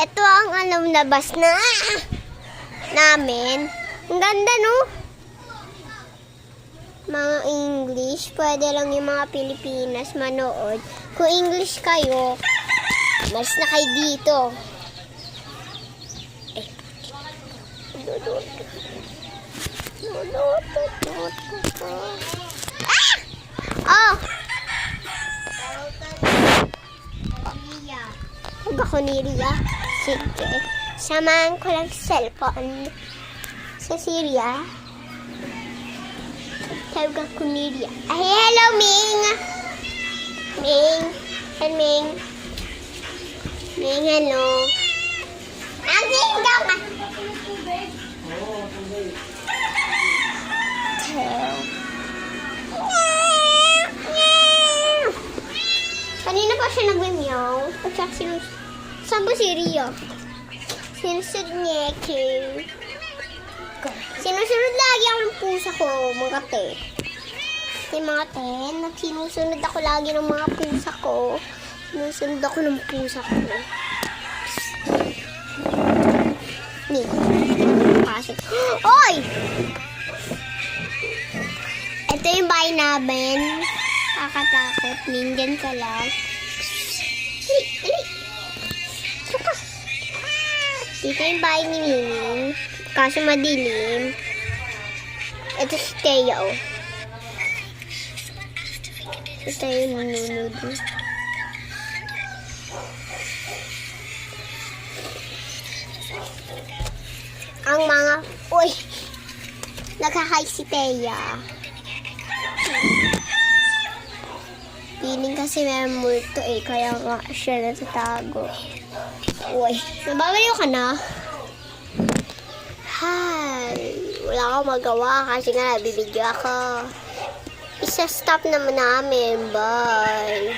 Ito ang labas na namin. Ang ganda, no? Mga English. Pwede lang yung mga Pilipinas manood. Kung English kayo, mas na kayo dito. Ah! Oh! Huwag ako ni Ria. Sige. Samahan ko lang sa cellphone. Sa Syria. Tawag ako ni Ria. Ay, hello, Ming! Ming. Hello, Ming. Ming, hello. Ang tingga ka. Kanina pa siya nag-meow. Saan ba si Rio? Sinusunod niya ako. Sinusunod lagi ako ng pusa ko, mga te. Yung mga te, sinusunod ako lagi ng mga pusa ko. Sinusunod ako ng pusa ko. Ni, pasok. Oy! Ito yung bahay namin. Kakatakot. Nindyan ka lang. Dali, dali. Suka. Dito yung bahay ni Ming. Kaso madilim. Ito si Teya, oh. Ito yung nununod. Ang mga... Uy! Nagkakay si Teya. Piling kasi may multo eh, kaya nga siya natatago. Uy, nababaliw ka na? Hi, wala akong magawa kasi nga nabibigyan ako. Isa-stop naman namin, bye.